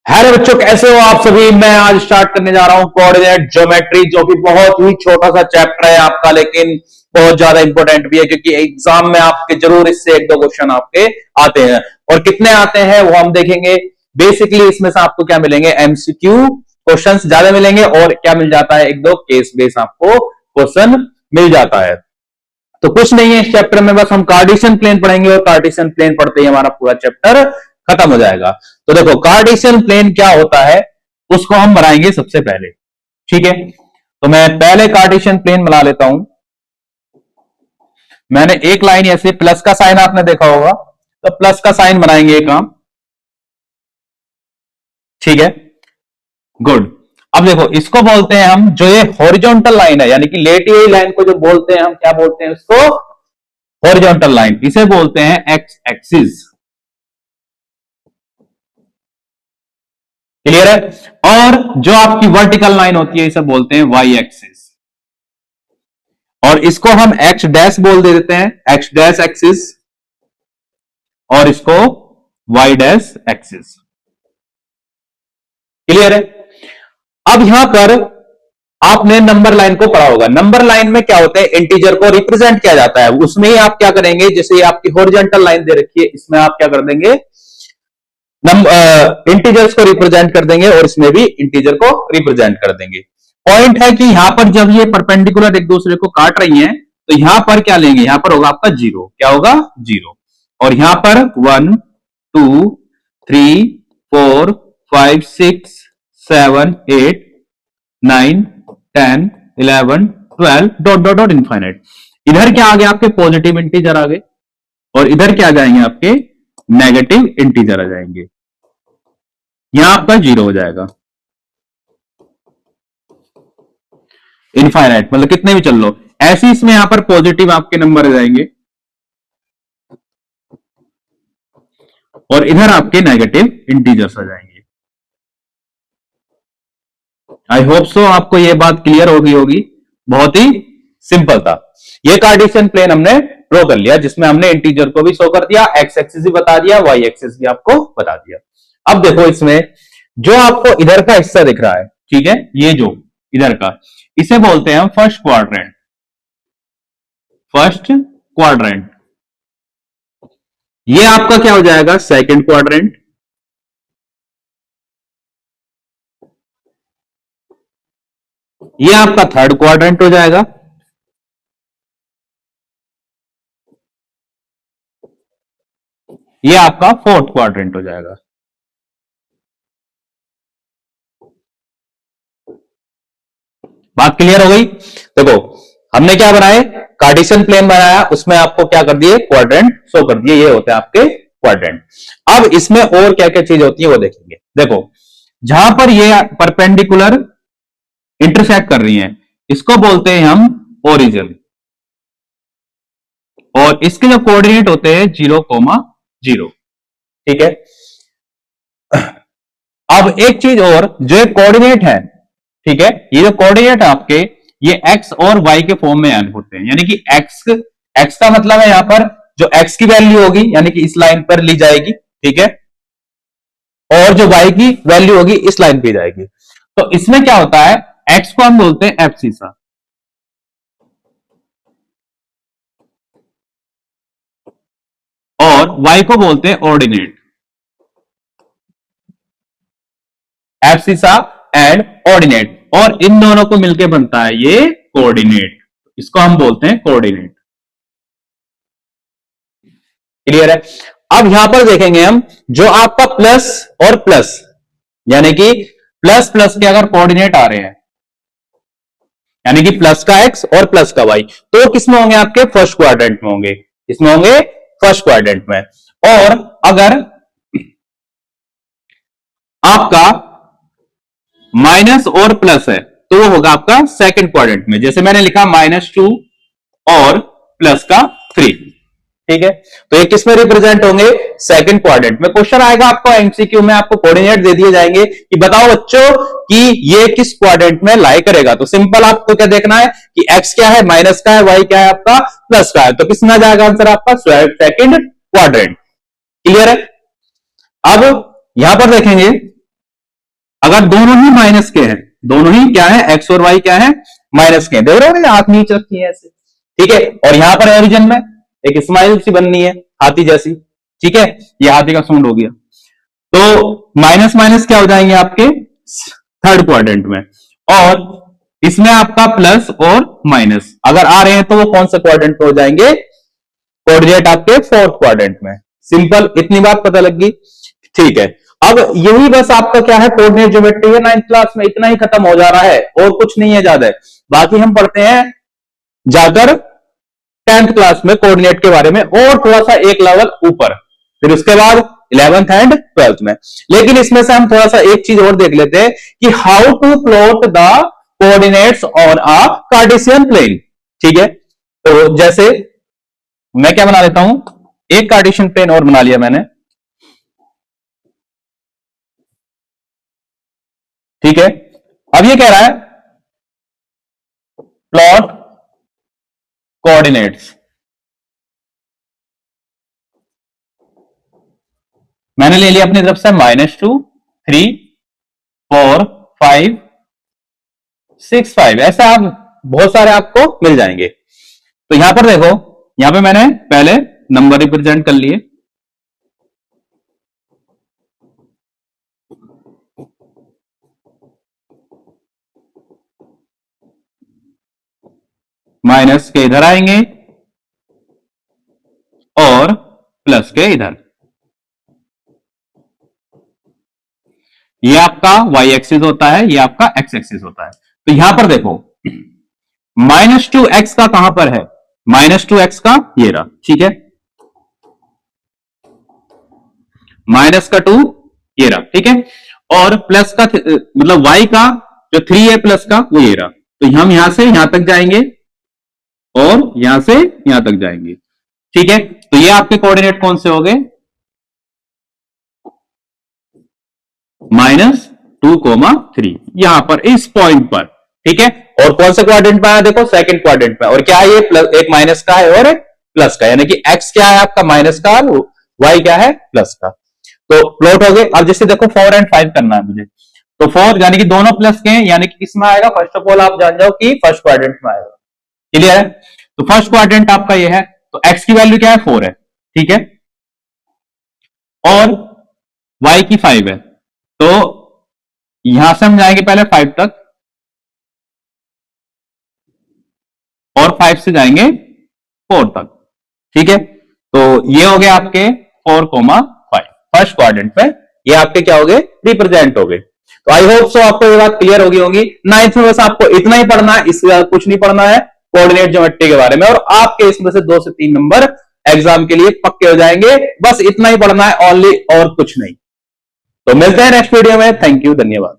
Hello बच्चों, कैसे हो आप सभी। मैं आज स्टार्ट करने जा रहा हूं कोऑर्डिनेट ज्योमेट्री, जो कि बहुत ही छोटा सा चैप्टर है आपका, लेकिन बहुत ज्यादा इंपॉर्टेंट भी है, क्योंकि एग्जाम में आपके जरूर इससे एक दो क्वेश्चन आपके आते हैं। और कितने आते हैं वो हम देखेंगे। बेसिकली इसमें से आपको क्या मिलेंगे, एमसीक्यू क्वेश्चंस ज्यादा मिलेंगे, और क्या मिल जाता है, एक दो केस बेस आपको क्वेश्चन मिल जाता है। तो कुछ नहीं है इस चैप्टर में, बस हम कार्टेशियन प्लेन पढ़ेंगे, और कार्टेशियन प्लेन पढ़ते ही हमारा पूरा चैप्टर खत्म हो जाएगा। तो देखो, कार्टेशियन प्लेन क्या होता है उसको हम बनाएंगे सबसे पहले। ठीक है, तो मैं पहले कार्टेशियन प्लेन बना लेता हूं। मैंने एक लाइन ऐसे, प्लस का साइन आपने देखा होगा, तो प्लस का साइन बनाएंगे एक हम। ठीक है, गुड। अब देखो, इसको बोलते हैं हम, जो ये हॉरिजॉन्टल लाइन है, यानी कि लेटी हुई लाइन को जो बोलते हैं हम, क्या बोलते हैं उसको, हॉरिजॉन्टल लाइन। इसे बोलते हैं एक्स एक्सिस। क्लियर है। और जो आपकी वर्टिकल लाइन होती है इसे बोलते हैं वाई एक्सिस, और इसको हम एक्स डैश बोल देते हैं, एक्स डैश एक्सिस, और इसको वाई डैश एक्सिस। क्लियर है। अब यहां पर आपने नंबर लाइन को पढ़ा होगा। नंबर लाइन में क्या होता है, इंटीजर को रिप्रेजेंट किया जाता है। उसमें ही आप क्या करेंगे, जैसे आपकी हॉरिजॉन्टल लाइन दे रखी है, इसमें आप क्या कर देंगे, इंटीजर्स को रिप्रेजेंट कर देंगे, और इसमें भी इंटीजर को रिप्रेजेंट कर देंगे। पॉइंट है कि यहां पर जब ये परपेंडिकुलर एक दूसरे को काट रही हैं, तो यहां पर क्या लेंगे, यहां पर होगा आपका जीरो। क्या होगा, जीरो। और यहां पर 1 2 3 4 5 6 7 8 9 10 11 12 डॉट डॉट डॉट इनफाइनाइट। इधर क्या आ गया, आपके पॉजिटिव इंटीजर आ गए, और इधर क्या आ जाएंगे, आपके नेगेटिव इंटीजर आ जाएंगे। यहां आपका जीरो हो जाएगा, इनफाइनाइट मतलब कितने भी चल लो। ऐसे इसमें यहां पर पॉजिटिव आपके नंबर आ जाएंगे, और इधर आपके नेगेटिव इंटीजर्स आ जाएंगे। आई होप सो आपको यह बात क्लियर होगी। बहुत ही सिंपल था। ये कार्टेशियन प्लेन हमने ड्रॉ कर लिया, जिसमें हमने इंटीजर को भी शो कर दिया, एक्स एक्सिस भी बता दिया, वाई एक्सिस भी आपको बता दिया। अब देखो, इसमें जो आपको इधर का हिस्सा दिख रहा है, ठीक है, ये जो इधर का, इसे बोलते हैं हम फर्स्ट क्वाड्रेंट। First quadrant. ये आपका क्या हो जाएगा, सेकंड क्वाड्रेंट। ये आपका थर्ड क्वाड्रेंट हो जाएगा। ये आपका फोर्थ क्वाड्रेंट हो जाएगा। बात क्लियर हो गई। देखो, हमने क्या बनाए, कार्टेशियन प्लेन बनाया, उसमें आपको क्या कर दिए, क्वाड्रेंट शो कर दिए। ये होते हैं आपके क्वाड्रेंट। अब इसमें और क्या क्या चीज होती है वो देखेंगे। देखो, जहां पर ये परपेंडिकुलर इंटरसेक्ट कर रही हैं, इसको बोलते हैं हम ओरिजिन, और इसके जो कोऑर्डिनेट होते हैं 0,0। ठीक है। अब एक चीज और, जो कोऑर्डिनेट है, ठीक है, ये जो कोऑर्डिनेट है आपके, ये एक्स और वाई के फॉर्म में ऐड होते हैं। यानी कि एक्स एक्स का मतलब है यहां पर जो एक्स की वैल्यू होगी, यानी कि इस लाइन पर ली जाएगी, ठीक है, और जो वाई की वैल्यू होगी इस लाइन पे जाएगी। तो इसमें क्या होता है, एक्स को हम बोलते हैं एब्सिसा, और वाई को बोलते हैं ऑर्डिनेट। एब्सिसा एंड ऑर्डिनेट, और इन दोनों को मिलकर बनता है ये कोऑर्डिनेट। इसको हम बोलते हैं कोऑर्डिनेट। क्लियर है। अब यहां पर देखेंगे हम, जो आपका प्लस और प्लस, यानी कि प्लस प्लस के अगर कोऑर्डिनेट आ रहे हैं, यानी कि प्लस का एक्स और प्लस का वाई, तो किसमें होंगे, आपके फर्स्ट क्वाड्रेंट में होंगे। इसमें होंगे फर्स्ट क्वाड्रेंट में। और अगर आपका माइनस और प्लस है, तो वो होगा आपका सेकंड क्वाड्रेंट में। जैसे मैंने लिखा -2 और प्लस का 3। ठीक है, तो ये किस में रिप्रेजेंट होंगे, सेकंड क्वाड्रेंट में। क्वेश्चन आएगा आपको एमसीक्यू में, आपको कोऑर्डिनेट दे दिए जाएंगे कि बताओ बच्चों कि ये किस क्वाड्रेंट में लाई करेगा। तो सिंपल आपको क्या देखना है कि एक्स क्या है, माइनस का है, वाई क्या है आपका, प्लस का है। तो किस में आ जाएगा आंसर आपका, सेकंड क्वाड्रेंट। क्लियर है। अब यहां पर देखेंगे, अगर दोनों ही माइनस के हैं, दोनों ही क्या है, एक्स और वाई क्या है, माइनस के हैं, देख रहे हो हाथ नीचे रखी है ऐसे, ठीक है। और यहां पर ओरिजिन में एक स्माइल सी बननी है हाथी जैसी, ठीक है, ये हाथी का सूंड हो गया। तो माइनस माइनस क्या हो जाएंगे आपके थर्ड क्वाड्रेंट में, और इसमें आपका प्लस और माइनस अगर आ रहे हैं तो वो कौन सा क्वाड्रेंट में हो जाएंगे, कोऑर्डिनेट आपके फोर्थ क्वाड्रेंट में। सिंपल, इतनी बात पता लग गई, ठीक है। अब यही बस आपका क्या है, कोऑर्डिनेट ज्योमेट्री है 9th क्लास में, इतना ही खत्म हो जा रहा है और कुछ नहीं है ज्यादा। बाकी हम पढ़ते हैं जाकर 10th क्लास में कोऑर्डिनेट के बारे में और थोड़ा सा एक लेवल ऊपर, फिर उसके बाद 11th एंड 12th में। लेकिन इसमें से हम थोड़ा सा एक चीज और देख लेते हैं कि how to plot the coordinates on a Cartesian plane, ठीक है। तो जैसे मैं क्या बना लेता हूं, एक कार्टेशियन प्लेन और बना लिया मैंने, ठीक है। अब ये कह रहा है प्लॉट कोऑर्डिनेट्स, मैंने ले लिया अपनी तरफ से -2, 3, 4, 5, 6, 5, ऐसे आप बहुत सारे आपको मिल जाएंगे। तो यहां पर देखो, यहां पे मैंने पहले नंबर रिप्रेजेंट कर लिए, माइनस के इधर आएंगे और प्लस के इधर। ये आपका y एक्सिस होता है, ये आपका x एक्सिस होता है। तो यहां पर देखो -2x का कहां पर है, -2x का ये रहा, ठीक है, माइनस का 2 ये रहा, ठीक है, और प्लस का मतलब y का जो 3 है प्लस का वो ये रहा। तो हम यहां से यहां तक जाएंगे और यहां से यहां तक जाएंगे, ठीक है। तो ये आपके कोऑर्डिनेट कौन से हो गए, -2, 3 यहां पर इस पॉइंट पर, ठीक है। और कौन से क्वाड्रेंट में आया, देखो सेकंड क्वाड्रेंट में। और क्या है ये, प्लस एक माइनस का है और एक प्लस का, यानी कि x क्या है आपका माइनस का और y क्या है प्लस का। तो प्लॉट हो गए। अब जैसे देखो 4 और 5 करना है मुझे, तो 4 यानी कि दोनों प्लस के हैं, यानी कि किसमें आएगा, फर्स्ट ऑफ ऑल आप जान जाओ कि फर्स्ट क्वाड्रेंट में आएगा, क्लियर है। तो फर्स्ट क्वाड्रेंट आपका ये है, तो x की वैल्यू क्या है 4 है, ठीक है, और y की 5 है। तो यहां से हम जाएंगे पहले 5 तक और 5 से जाएंगे 4 तक, ठीक है। तो ये हो गए आपके 4,5 फर्स्ट क्वाड्रेंट में, ये आपके क्या हो गए, रिप्रेजेंट हो गए। तो आई होप सो आपको ये बात क्लियर होगी होगी। 9th में बस आपको इतना ही पढ़ना है, इसके कुछ नहीं पढ़ना है कोऑर्डिनेट ज्योमेट्री के बारे में, और आपके इसमें से 2 से 3 नंबर एग्जाम के लिए पक्के हो जाएंगे। बस इतना ही पढ़ना है ओनली, और कुछ नहीं। तो मिलते हैं नेक्स्ट वीडियो में, थैंक यू, धन्यवाद।